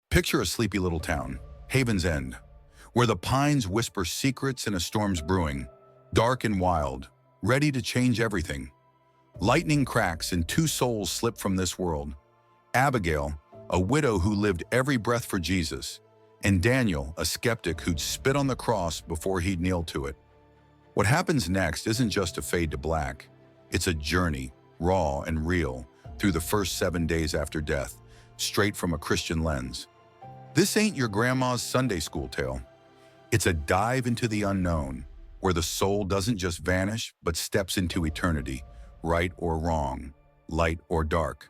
Picture a sleepy little town, Haven's End, where the pines whisper secrets and a storm's brewing, dark and wild, ready to change everything. Lightning cracks and two souls slip from this world. Abigail, a widow who lived every breath for Jesus, and Daniel, a skeptic who'd spit on the cross before he'd kneel to it. What happens next isn't just a fade to black. It's a journey, raw and real, through the first 7 days after death, straight from a Christian lens. This ain't your grandma's Sunday school tale. It's a dive into the unknown, where the soul doesn't just vanish, but steps into eternity, right or wrong, light or dark.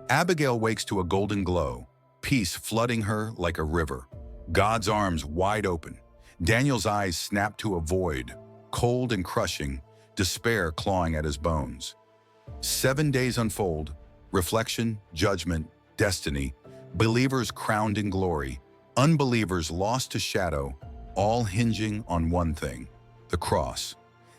Abigail wakes to a golden glow, peace flooding her like a river, God's arms wide open. Daniel's eyes snap to a void, cold and crushing, despair clawing at his bones. 7 days unfold, reflection, judgment, destiny, believers crowned in glory, unbelievers lost to shadow, all hinging on one thing, the cross.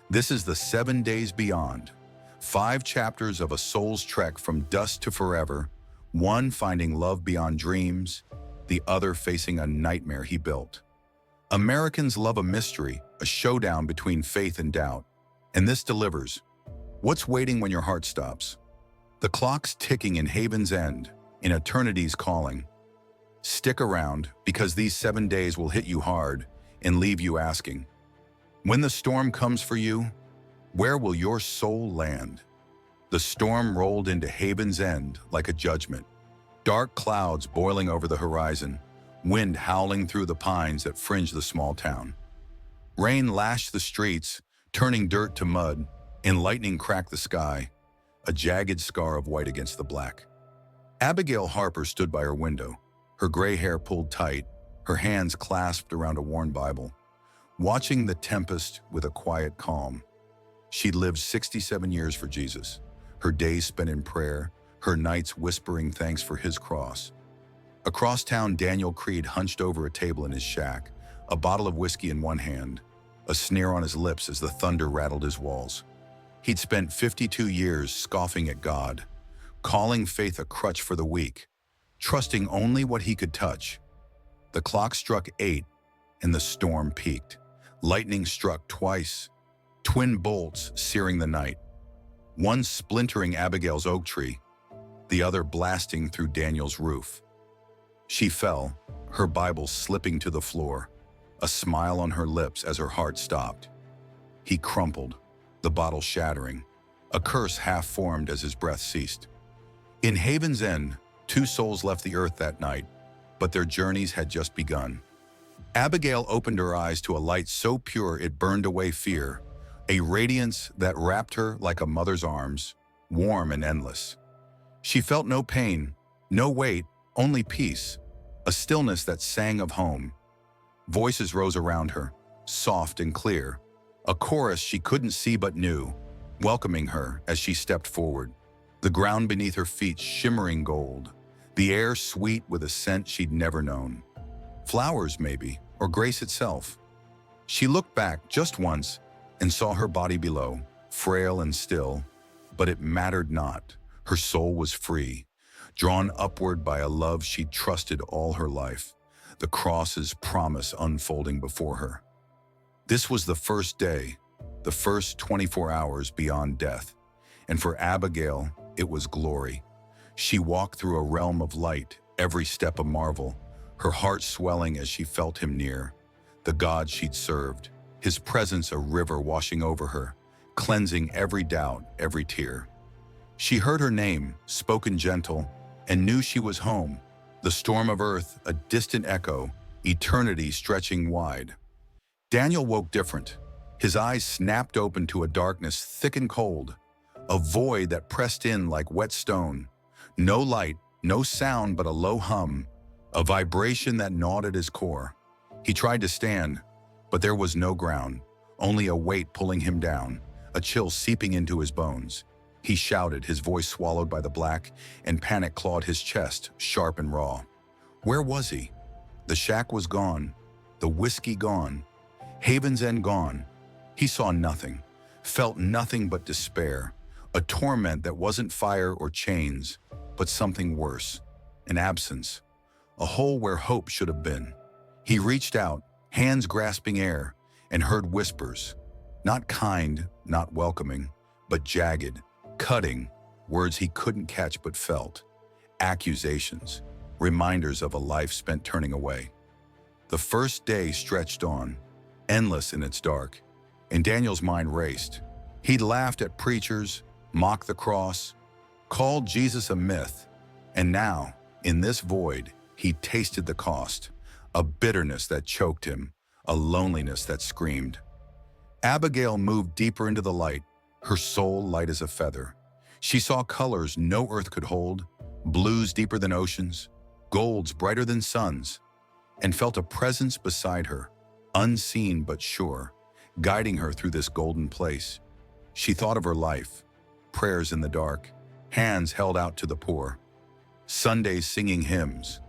This is the 7 days beyond. 5 chapters of a soul's trek from dust to forever, one finding love beyond dreams, the other facing a nightmare he built. Americans love a mystery, a showdown between faith and doubt. And this delivers. What's waiting when your heart stops? The clock's ticking in Haven's End, in eternity's calling. Stick around, because these 7 days will hit you hard and leave you asking, when the storm comes for you, where will your soul land? The storm rolled into Haven's End like a judgment. Dark clouds boiling over the horizon, wind howling through the pines that fringe the small town. Rain lashed the streets, turning dirt to mud, and lightning cracked the sky, a jagged scar of white against the black. Abigail Harper stood by her window, her gray hair pulled tight, her hands clasped around a worn Bible, watching the tempest with a quiet calm. She'd lived 67 years for Jesus, her days spent in prayer, her nights whispering thanks for his cross. Across town, Daniel Creed hunched over a table in his shack, a bottle of whiskey in one hand, a sneer on his lips as the thunder rattled his walls. He'd spent 52 years scoffing at God, calling faith a crutch for the weak, trusting only what he could touch. The clock struck 8, and the storm peaked. Lightning struck twice, twin bolts searing the night, one splintering Abigail's oak tree, the other blasting through Daniel's roof. She fell, her Bible slipping to the floor, a smile on her lips as her heart stopped. He crumpled, the bottle shattering, a curse half formed as his breath ceased. In Haven's End, 2 souls left the earth that night, but their journeys had just begun. Abigail opened her eyes to a light so pure it burned away fear, a radiance that wrapped her like a mother's arms, warm and endless. She felt no pain, no weight, only peace, a stillness that sang of home. Voices rose around her, soft and clear, a chorus she couldn't see but knew, welcoming her as she stepped forward, the ground beneath her feet shimmering gold, the air sweet with a scent she'd never known. Flowers, maybe, or grace itself. She looked back just once and saw her body below, frail and still, but it mattered not. Her soul was free, drawn upward by a love she'd trusted all her life, the cross's promise unfolding before her. This was the first day, the first 24 hours beyond death, and for Abigail, it was glory. She walked through a realm of light, every step a marvel, her heart swelling as she felt him near, the God she'd served, his presence a river washing over her, cleansing every doubt, every tear. She heard her name, spoken gentle, and knew she was home, the storm of earth, a distant echo, eternity stretching wide. Daniel woke different. His eyes snapped open to a darkness thick and cold, a void that pressed in like wet stone. No light, no sound but a low hum, a vibration that gnawed at his core. He tried to stand, but there was no ground, only a weight pulling him down, a chill seeping into his bones. He shouted, his voice swallowed by the black, and panic clawed his chest, sharp and raw. Where was he? The shack was gone, the whiskey gone, Haven's End gone. He saw nothing, felt nothing but despair, a torment that wasn't fire or chains, but something worse, an absence. a hole where hope should have been. He reached out, hands grasping air, and heard whispers, not kind, not welcoming, but jagged, cutting, words he couldn't catch but felt, accusations, reminders of a life spent turning away. The first day stretched on, endless in its dark, and Daniel's mind raced. He'd laughed at preachers, mocked the cross, called Jesus a myth, and now, in this void, he tasted the cost, a bitterness that choked him, a loneliness that screamed. Abigail moved deeper into the light, her soul light as a feather. She saw colors no earth could hold, blues deeper than oceans, golds brighter than suns, and felt a presence beside her, unseen but sure, guiding her through this golden place. She thought of her life, prayers in the dark, hands held out to the poor, Sundays singing hymns,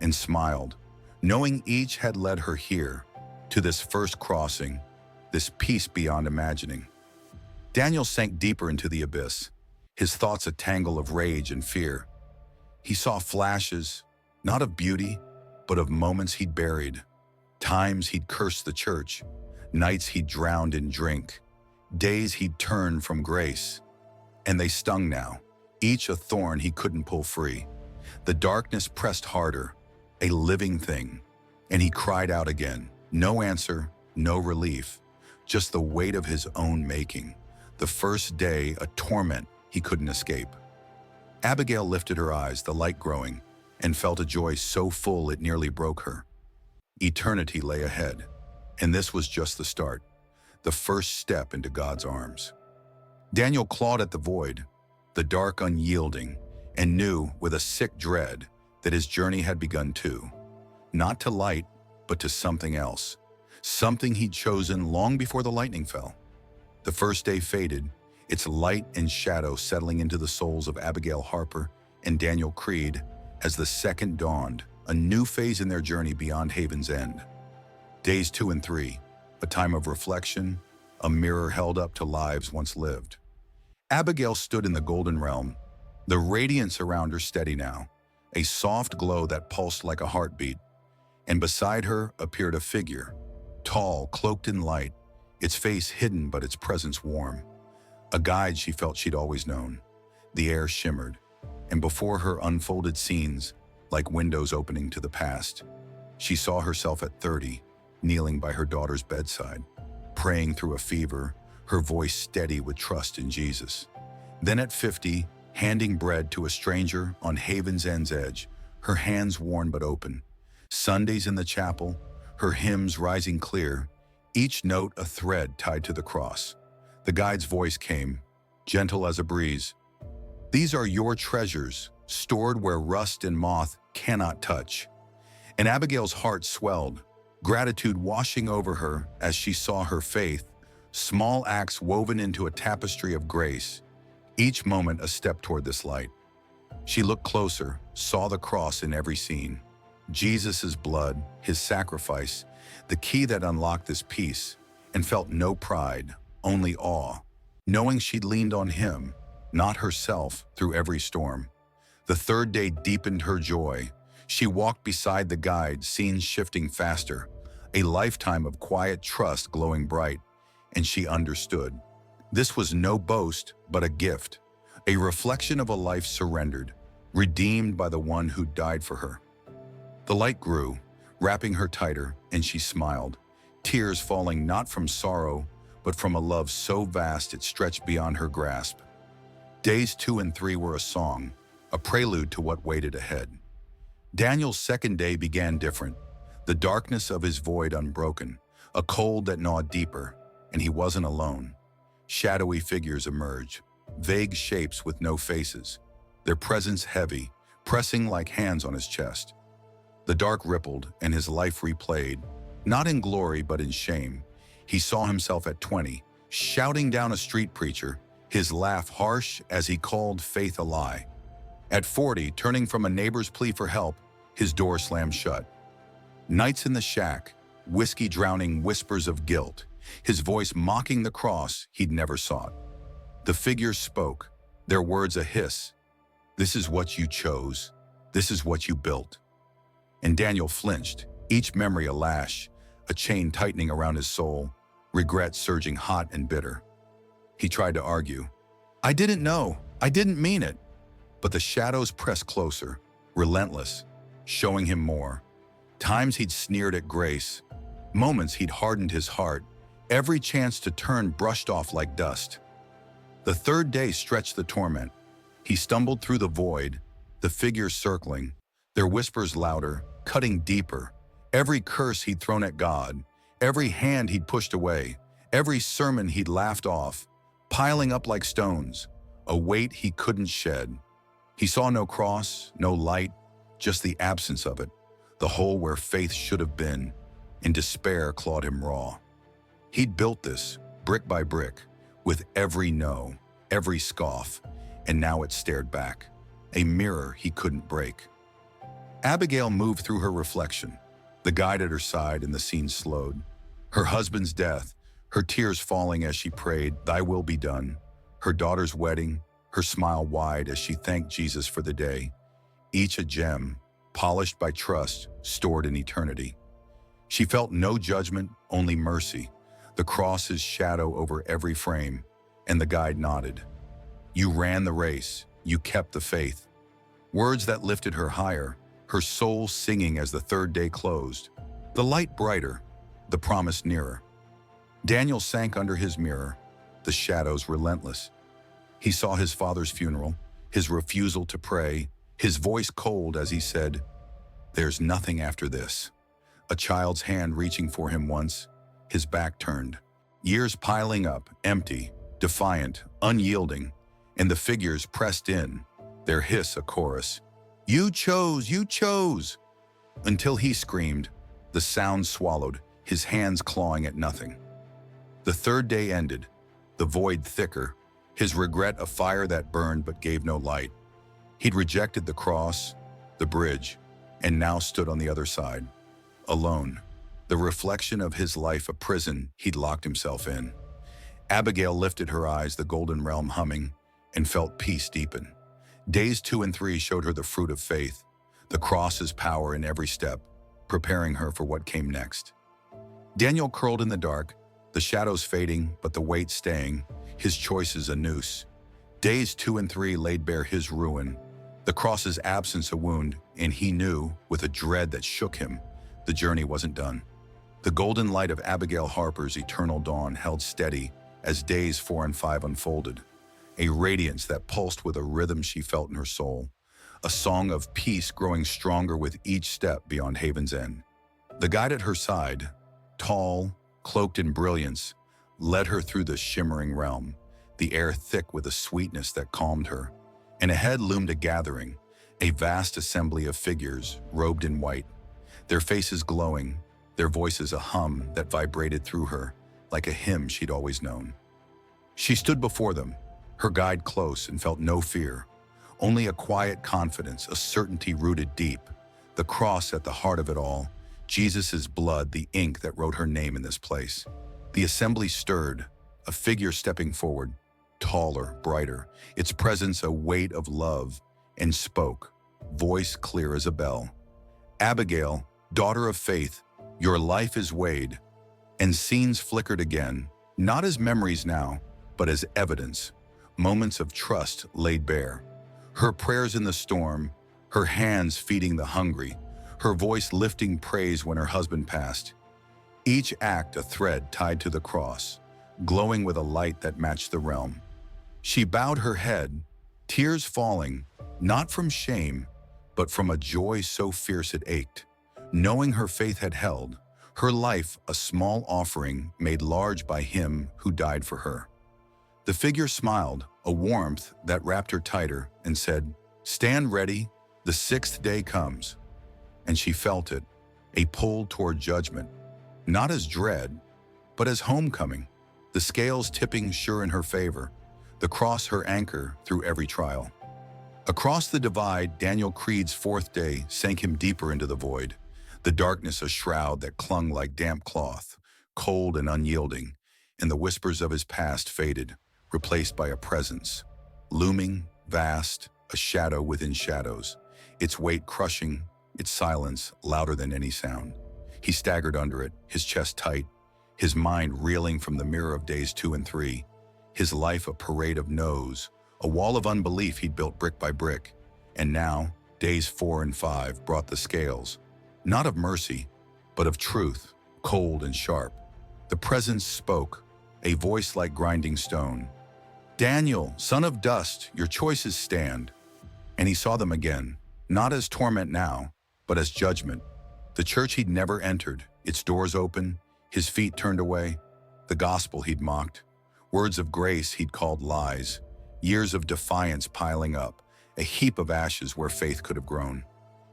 and smiled, knowing each had led her here, to this first crossing, this peace beyond imagining. Daniel sank deeper into the abyss, his thoughts a tangle of rage and fear. He saw flashes, not of beauty, but of moments he'd buried, times he'd cursed the church, nights he'd drowned in drink, days he'd turned from grace. And they stung now, each a thorn he couldn't pull free. The darkness pressed harder, a living thing, and he cried out again. No answer, no relief, just the weight of his own making. The first day, a torment he couldn't escape. Abigail lifted her eyes, the light growing, and felt a joy so full it nearly broke her. Eternity lay ahead, and this was just the start, the first step into God's arms. Daniel clawed at the void, the dark unyielding, and knew with a sick dread that his journey had begun too. Not to light, but to something else, something he'd chosen long before the lightning fell. The first day faded, its light and shadow settling into the souls of Abigail Harper and Daniel Creed as the second dawned, a new phase in their journey beyond Haven's End. Days 2 and 3, a time of reflection, a mirror held up to lives once lived. Abigail stood in the golden realm, the radiance around her steady now, a soft glow that pulsed like a heartbeat, and beside her appeared a figure, tall, cloaked in light, its face hidden but its presence warm. A guide she felt she'd always known. The air shimmered, and before her unfolded scenes, like windows opening to the past. She saw herself at 30, kneeling by her daughter's bedside, praying through a fever, her voice steady with trust in Jesus. Then at 50, handing bread to a stranger on Haven's End's edge, her hands worn but open. Sundays in the chapel, her hymns rising clear, each note a thread tied to the cross. The guide's voice came, gentle as a breeze. These are your treasures, stored where rust and moth cannot touch. And Abigail's heart swelled, gratitude washing over her as she saw her faith, small acts woven into a tapestry of grace, each moment a step toward this light. She looked closer, saw the cross in every scene. Jesus' blood, his sacrifice, the key that unlocked this peace, and felt no pride, only awe, knowing she'd leaned on him, not herself, through every storm. The third day deepened her joy. She walked beside the guide, scenes shifting faster, a lifetime of quiet trust glowing bright, and she understood. This was no boast, but a gift, a reflection of a life surrendered, redeemed by the one who died for her. The light grew, wrapping her tighter, and she smiled, tears falling not from sorrow, but from a love so vast it stretched beyond her grasp. Days 2 and 3 were a song, a prelude to what waited ahead. Daniel's second day began different, the darkness of his void unbroken, a cold that gnawed deeper, and he wasn't alone. Shadowy figures emerged, vague shapes with no faces, their presence heavy, pressing like hands on his chest. The dark rippled, and his life replayed, not in glory but in shame. He saw himself at 20, shouting down a street preacher, his laugh harsh as he called faith a lie. At 40, turning from a neighbor's plea for help, his door slammed shut. Nights in the shack, whiskey drowning whispers of guilt, his voice mocking the cross he'd never sought. The figures spoke, their words a hiss. This is what you chose. This is what you built. And Daniel flinched, each memory a lash, a chain tightening around his soul, regret surging hot and bitter. He tried to argue. "I didn't know. I didn't mean it." But the shadows pressed closer, relentless, showing him more. Times he'd sneered at grace, moments he'd hardened his heart, every chance to turn brushed off like dust. The third day stretched the torment. He stumbled through the void, the figures circling, their whispers louder, cutting deeper. Every curse he'd thrown at God, every hand he'd pushed away, every sermon he'd laughed off, piling up like stones, a weight he couldn't shed. He saw no cross, no light, just the absence of it, the hole where faith should have been, and despair clawed him raw. He'd built this, brick by brick, with every no, every scoff, and now it stared back, a mirror he couldn't break. Abigail moved through her reflection, the guide at her side, and the scene slowed. Her husband's death, her tears falling as she prayed, "Thy will be done." Her daughter's wedding, her smile wide as she thanked Jesus for the day, each a gem, polished by trust, stored in eternity. She felt no judgment, only mercy, the cross's shadow over every frame, and the guide nodded. "You ran the race, you kept the faith." Words that lifted her higher, her soul singing as the third day closed. The light brighter, the promise nearer. Daniel sank under his mirror, the shadows relentless. He saw his father's funeral, his refusal to pray, his voice cold as he said, "There's nothing after this." A child's hand reaching for him once, his back turned. Years piling up, empty, defiant, unyielding, and the figures pressed in, their hiss a chorus. "You chose, you chose!" Until he screamed, the sound swallowed, his hands clawing at nothing. The third day ended, the void thicker, his regret a fire that burned but gave no light. He'd rejected the cross, the bridge, and now stood on the other side, alone, the reflection of his life a prison he'd locked himself in. Abigail lifted her eyes, the golden realm humming, and felt peace deepen. Days 2 and 3 showed her the fruit of faith, the cross's power in every step, preparing her for what came next. Daniel curled in the dark, the shadows fading, but the weight staying, his choices a noose. Days 2 and 3 laid bare his ruin, the cross's absence a wound, and he knew, with a dread that shook him, the journey wasn't done. The golden light of Abigail Harper's eternal dawn held steady as days 4 and 5 unfolded, a radiance that pulsed with a rhythm she felt in her soul, a song of peace growing stronger with each step beyond Haven's End. The guide at her side, tall, cloaked in brilliance, led her through the shimmering realm, the air thick with a sweetness that calmed her. And ahead loomed a gathering, a vast assembly of figures robed in white, their faces glowing, their voices a hum that vibrated through her like a hymn she'd always known. She stood before them, her guide close, and felt no fear, only a quiet confidence, a certainty rooted deep, the cross at the heart of it all, Jesus' blood, the ink that wrote her name in this place. The assembly stirred, a figure stepping forward, taller, brighter, its presence a weight of love, and spoke, voice clear as a bell. "Abigail, daughter of faith, your life is weighed." And scenes flickered again, not as memories now, but as evidence, moments of trust laid bare. Her prayers in the storm, her hands feeding the hungry, her voice lifting praise when her husband passed. Each act a thread tied to the cross, glowing with a light that matched the realm. She bowed her head, tears falling, not from shame, but from a joy so fierce it ached, knowing her faith had held, her life a small offering made large by him who died for her. The figure smiled, a warmth that wrapped her tighter, and said, "Stand ready, the 6th day comes." And she felt it, a pull toward judgment, not as dread, but as homecoming, the scales tipping sure in her favor, the cross her anchor through every trial. Across the divide, Daniel Creed's 4th day sank him deeper into the void, the darkness a shroud that clung like damp cloth, cold and unyielding, and the whispers of his past faded, replaced by a presence, looming, vast, a shadow within shadows, its weight crushing, its silence louder than any sound. He staggered under it, his chest tight, his mind reeling from the mirror of days 2 and 3, his life a parade of no's, a wall of unbelief he'd built brick by brick. And now, days 4 and 5 brought the scales, not of mercy, but of truth, cold and sharp. The presence spoke, a voice like grinding stone. "Daniel, son of dust, your choices stand." And he saw them again, not as torment now, but as judgment. The church he'd never entered, its doors open, his feet turned away, the gospel he'd mocked, words of grace he'd called lies, years of defiance piling up, a heap of ashes where faith could have grown.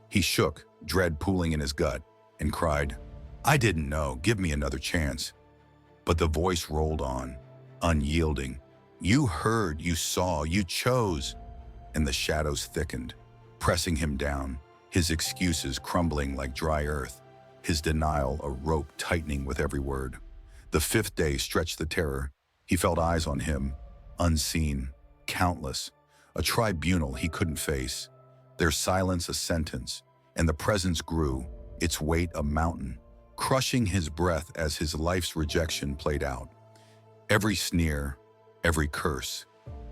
He shook, dread pooling in his gut, and cried, "I didn't know, give me another chance." But the voice rolled on, unyielding. "You heard, you saw, you chose." And the shadows thickened, pressing him down, his excuses crumbling like dry earth, his denial a rope tightening with every word. The 5th day stretched the terror. He felt eyes on him, unseen, countless, a tribunal he couldn't face, their silence a sentence, and the presence grew, its weight a mountain, crushing his breath as his life's rejection played out. Every sneer, every curse,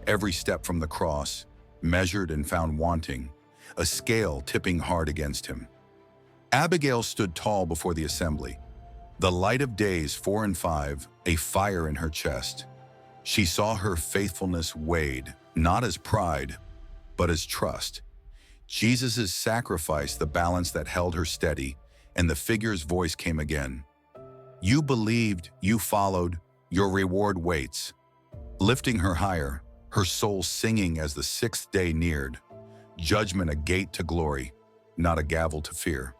every step from the cross, measured and found wanting, a scale tipping hard against him. Abigail stood tall before the assembly, the light of days 4 and 5, a fire in her chest. She saw her faithfulness weighed, not as pride, but as trust. Jesus' sacrifice, the balance that held her steady, and the figure's voice came again. "You believed, you followed, your reward waits." Lifting her higher, her soul singing as the 6th day neared, judgment a gate to glory, not a gavel to fear.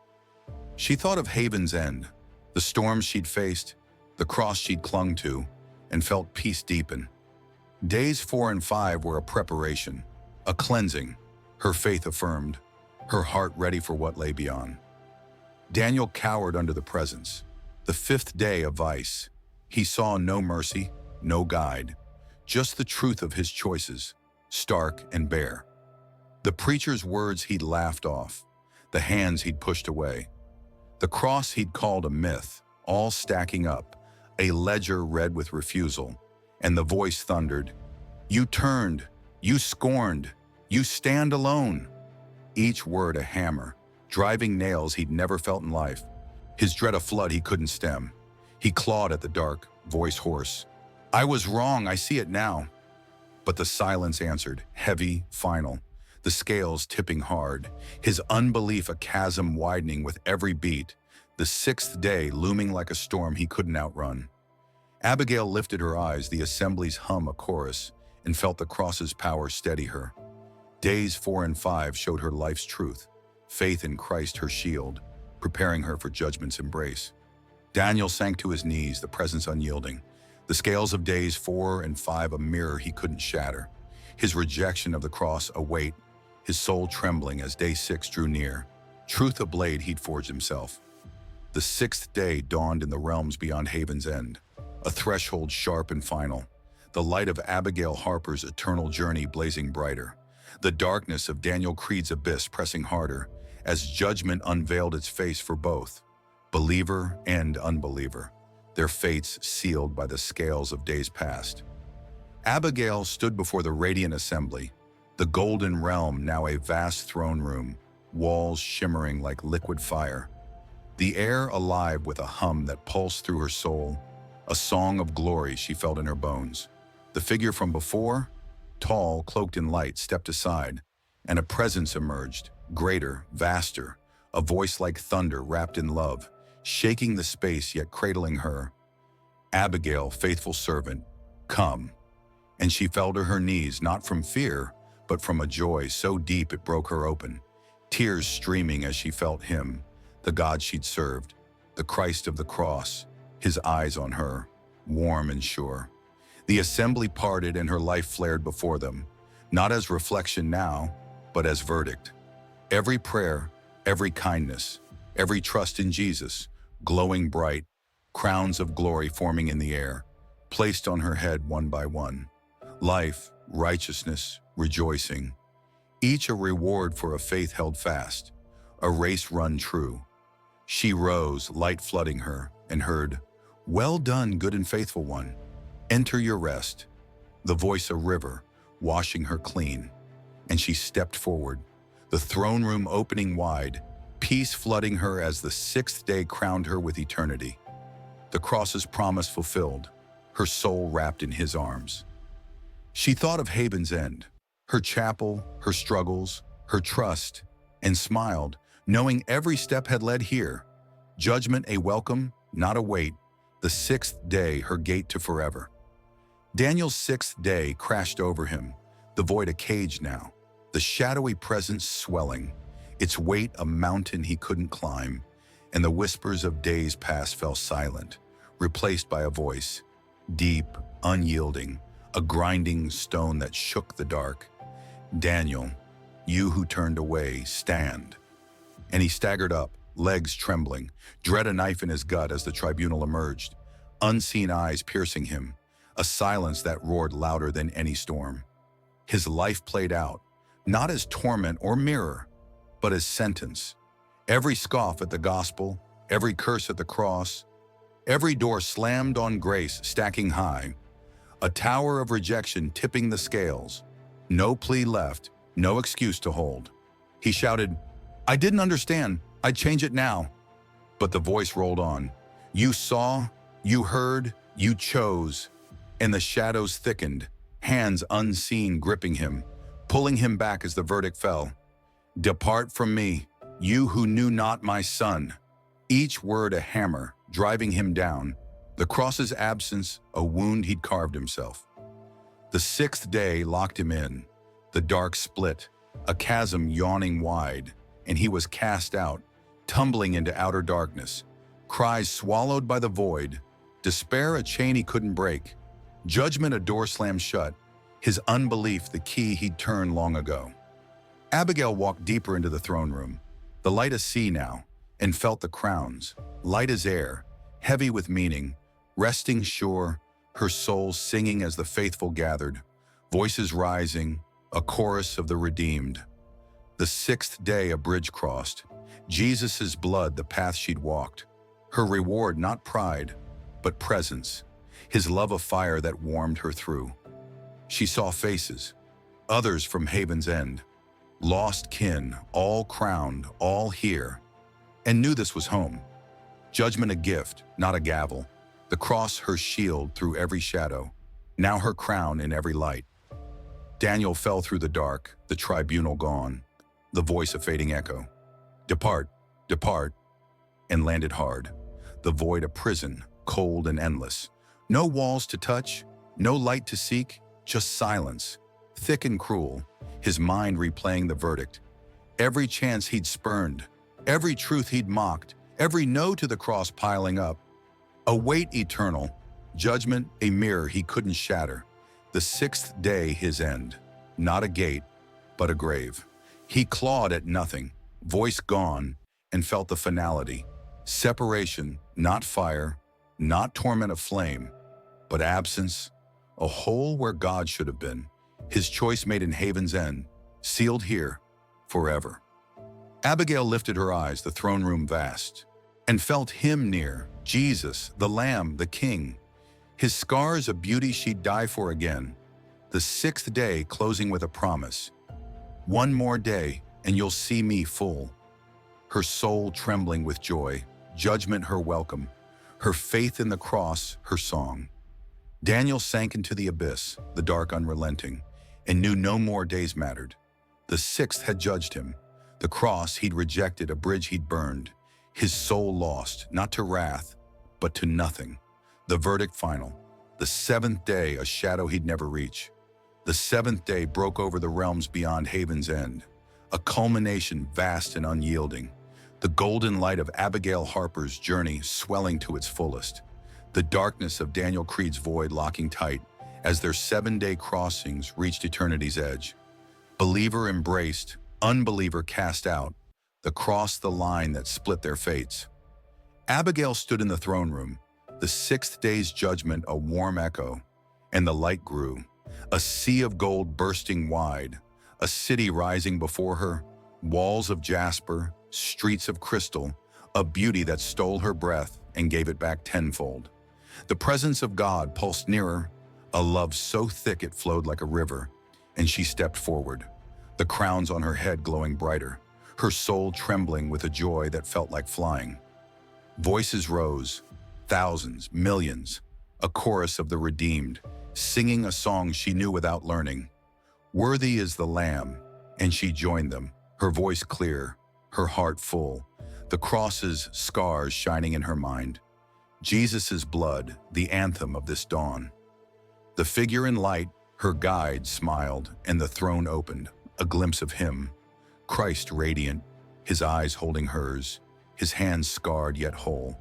She thought of Haven's end, the storms she'd faced, the cross she'd clung to, and felt peace deepen. Days 4 and 5 were a preparation, a cleansing, her faith affirmed, her heart ready for what lay beyond. Daniel cowered under the presence, the 5th day of vice. He saw no mercy, no guide, just the truth of his choices, stark and bare. The preacher's words he'd laughed off, the hands he'd pushed away, the cross he'd called a myth, all stacking up, a ledger read with refusal, and the voice thundered, "You turned, you scorned, you stand alone." Each word a hammer, driving nails he'd never felt in life, his dread a flood he couldn't stem. He clawed at the dark, voice hoarse. "I was wrong, I see it now." But the silence answered, heavy, final, the scales tipping hard, his unbelief a chasm widening with every beat, the 6th day looming like a storm he couldn't outrun. Abigail lifted her eyes, the assembly's hum a chorus, and felt the cross's power steady her. Days 4 and 5 showed her life's truth, faith in Christ her shield, preparing her for judgment's embrace. Daniel sank to his knees, the presence unyielding, the scales of days 4 and 5 a mirror he couldn't shatter, his rejection of the cross a weight, his soul trembling as day 6 drew near, truth a blade he'd forged himself. The 6th day dawned in the realms beyond Haven's end, a threshold sharp and final, the light of Abigail Harper's eternal journey blazing brighter, the darkness of Daniel Creed's abyss pressing harder, as judgment unveiled its face for both, believer and unbeliever, their fates sealed by the scales of days past. Abigail stood before the radiant assembly, the golden realm now a vast throne room, walls shimmering like liquid fire, the air alive with a hum that pulsed through her soul, a song of glory she felt in her bones. The figure from before, tall, cloaked in light, stepped aside, and a presence emerged, greater, vaster, a voice like thunder wrapped in love, shaking the space yet cradling her. "Abigail, faithful servant, come." And she fell to her knees, not from fear, but from a joy so deep it broke her open, tears streaming as she felt him, the God she'd served, the Christ of the cross, his eyes on her, warm and sure. The assembly parted and her life flared before them, not as reflection now, but as verdict. Every prayer, every kindness, every trust in Jesus, glowing bright, crowns of glory forming in the air, placed on her head one by one. Life, righteousness, rejoicing, each a reward for a faith held fast, a race run true. She rose, light flooding her, and heard, "Well done, good and faithful one. Enter your rest." The voice a river, washing her clean. And she stepped forward, the throne room opening wide, peace flooding her as the sixth day crowned her with eternity. The cross's promise fulfilled, her soul wrapped in his arms. She thought of Haven's End, her chapel, her struggles, her trust, and smiled, knowing every step had led here. Judgment a welcome, not a wait, the sixth day her gate to forever. Daniel's sixth day crashed over him, the void a cage now, the shadowy presence swelling, its weight a mountain he couldn't climb, and the whispers of days past fell silent, replaced by a voice, deep, unyielding, a grinding stone that shook the dark. "Daniel, you who turned away, stand." And he staggered up, legs trembling, dread a knife in his gut as the tribunal emerged, unseen eyes piercing him, a silence that roared louder than any storm. His life played out, not as torment or mirror, but as sentence. Every scoff at the gospel, every curse at the cross, every door slammed on grace stacking high, a tower of rejection tipping the scales, no plea left, no excuse to hold. He shouted, "I didn't understand, I'd change it now." But the voice rolled on, "You saw, you heard, you chose." And the shadows thickened, hands unseen gripping him, pulling him back as the verdict fell. "Depart from me, you who knew not my son." Each word a hammer, driving him down, the cross's absence a wound he'd carved himself. The sixth day locked him in, the dark split, a chasm yawning wide, and he was cast out, tumbling into outer darkness, cries swallowed by the void, despair a chain he couldn't break, judgment a door slammed shut, his unbelief the key he'd turned long ago. Abigail walked deeper into the throne room, the light a sea now, and felt the crowns, light as air, heavy with meaning, resting sure, her soul singing as the faithful gathered, voices rising, a chorus of the redeemed. The sixth day a bridge crossed, Jesus' blood the path she'd walked, her reward not pride, but presence, his love a fire that warmed her through. She saw faces, others from Haven's End, lost kin, all crowned, all here, and knew this was home. Judgment a gift, not a gavel, the cross her shield through every shadow, now her crown in every light. Daniel fell through the dark, the tribunal gone, the voice a fading echo. "Depart, depart," and landed hard, the void a prison, cold and endless. No walls to touch, no light to seek, just silence, thick and cruel, his mind replaying the verdict. Every chance he'd spurned, every truth he'd mocked, every no to the cross piling up. A weight eternal, judgment a mirror he couldn't shatter. The sixth day his end, not a gate, but a grave. He clawed at nothing, voice gone, and felt the finality. Separation, not fire, not torment of flame, but absence, a hole where God should have been. His choice made in Haven's End, sealed here, forever. Abigail lifted her eyes, the throne room vast, and felt him near, Jesus, the Lamb, the King. His scars a beauty she'd die for again. The sixth day closing with a promise. "One more day, and you'll see me full." Her soul trembling with joy, judgment her welcome, her faith in the cross her song. Daniel sank into the abyss, the dark unrelenting, and knew no more days mattered. The sixth had judged him. The cross he'd rejected, a bridge he'd burned. His soul lost, not to wrath, but to nothing. The verdict final. The seventh day, a shadow he'd never reach. The seventh day broke over the realms beyond Haven's End. A culmination vast and unyielding. The golden light of Abigail Harper's journey swelling to its fullest. The darkness of Daniel Creed's void locking tight as their 7-day crossings reached eternity's edge. Believer embraced, unbeliever cast out, the cross the line that split their fates. Abigail stood in the throne room, the sixth day's judgment a warm echo, and the light grew, a sea of gold bursting wide, a city rising before her, walls of jasper, streets of crystal, a beauty that stole her breath and gave it back tenfold. The presence of God pulsed nearer, a love so thick it flowed like a river, and she stepped forward, the crowns on her head glowing brighter, her soul trembling with a joy that felt like flying. Voices rose, thousands, millions, a chorus of the redeemed, singing a song she knew without learning. Worthy is the Lamb, and she joined them, her voice clear, her heart full, the cross's scars shining in her mind. Jesus' blood, the anthem of this dawn. The figure in light, her guide, smiled, and the throne opened, a glimpse of him, Christ radiant, his eyes holding hers, his hands scarred yet whole.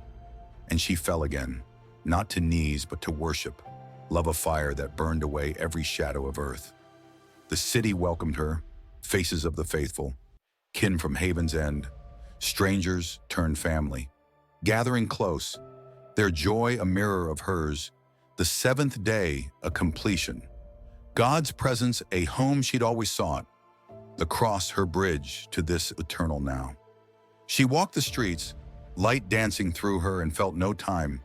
And she fell again, not to knees but to worship, love afire that burned away every shadow of earth. The city welcomed her, faces of the faithful, kin from Haven's End, strangers turned family, gathering close, their joy a mirror of hers, the seventh day a completion. God's presence a home she'd always sought, the cross her bridge to this eternal now. She walked the streets, light dancing through her, and felt no time,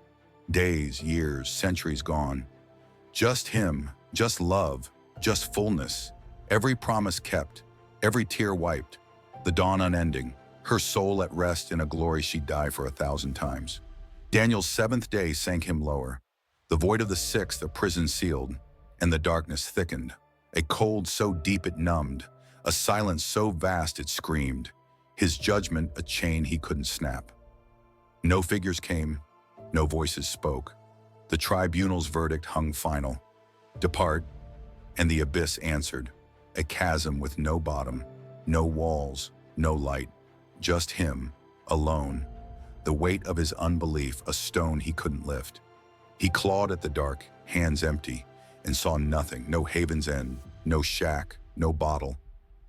days, years, centuries gone. Just him, just love, just fullness, every promise kept, every tear wiped, the dawn unending, her soul at rest in a glory she'd die for 1,000 times. Daniel's seventh day sank him lower, the void of the sixth a prison sealed, and the darkness thickened, a cold so deep it numbed, a silence so vast it screamed, his judgment a chain he couldn't snap. No figures came, no voices spoke. The tribunal's verdict hung final. Depart, and the abyss answered, a chasm with no bottom, no walls, no light, just him, alone, the weight of his unbelief a stone he couldn't lift. He clawed at the dark, hands empty, and saw nothing, no Haven's End, no shack, no bottle,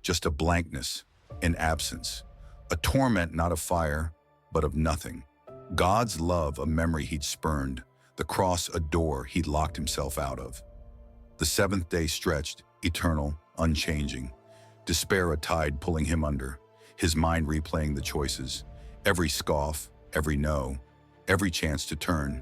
just a blankness, an absence, a torment not of fire, but of nothing. God's love a memory he'd spurned, the cross a door he'd locked himself out of. The seventh day stretched, eternal, unchanging, despair a tide pulling him under, his mind replaying the choices, every scoff, every no, every chance to turn.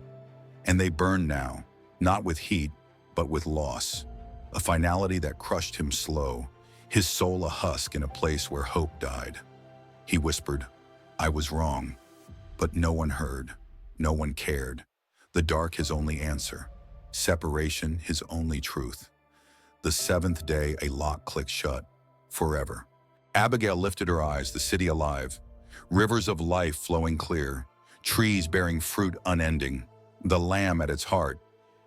And they burned now, not with heat, but with loss, a finality that crushed him slow, his soul a husk in a place where hope died. He whispered, I was wrong, but no one heard, no one cared. The dark his only answer, separation his only truth. The seventh day a lock clicked shut, forever. Abigail lifted her eyes, the city alive, rivers of life flowing clear, trees bearing fruit unending, the Lamb at its heart,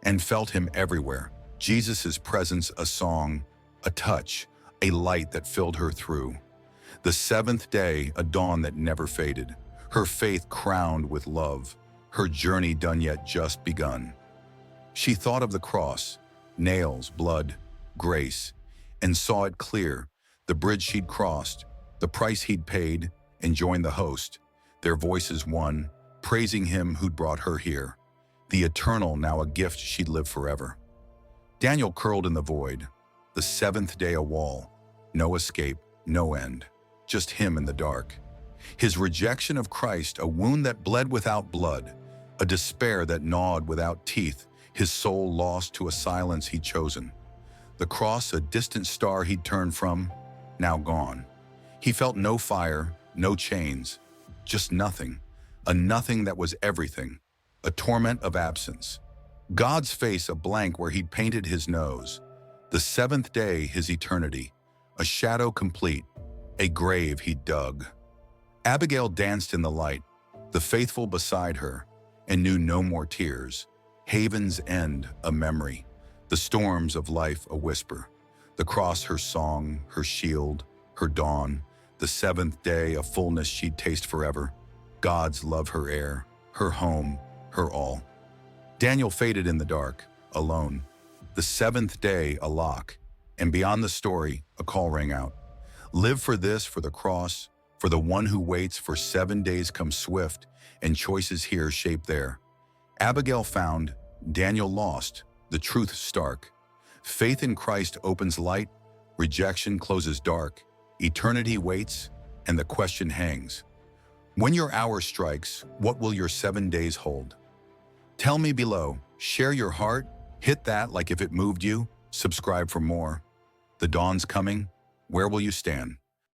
and felt him everywhere. Jesus' presence a song, a touch, a light that filled her through. The seventh day a dawn that never faded, her faith crowned with love, her journey done yet just begun. She thought of the cross, nails, blood, grace, and saw it clear, the bridge she'd crossed, the price he'd paid, and joined the host, their voices one, praising him who'd brought her here, the eternal now a gift she'd live forever. Daniel curled in the void, the seventh day a wall, no escape, no end, just him in the dark. His rejection of Christ a wound that bled without blood, a despair that gnawed without teeth, his soul lost to a silence he'd chosen. The cross a distant star he'd turned from, now gone. He felt no fire, no chains, just nothing, a nothing that was everything, a torment of absence. God's face a blank where he'd painted his nose, the seventh day his eternity, a shadow complete, a grave he'd dug. Abigail danced in the light, the faithful beside her, and knew no more tears. Haven's End a memory, the storms of life a whisper, the cross her song, her shield, her dawn, the seventh day a fullness she'd taste forever, God's love her air, her home, her all. Daniel faded in the dark, alone, the seventh day a lock, and beyond the story a call rang out. Live for this, for the cross, for the one who waits, for 7 days come swift, and choices here shape there. Abigail found, Daniel lost, the truth stark. Faith in Christ opens light, rejection closes dark, eternity waits, and the question hangs. When your hour strikes, what will your 7 days hold? Tell me below, share your heart, hit that like if it moved you, subscribe for more. The dawn's coming, where will you stand?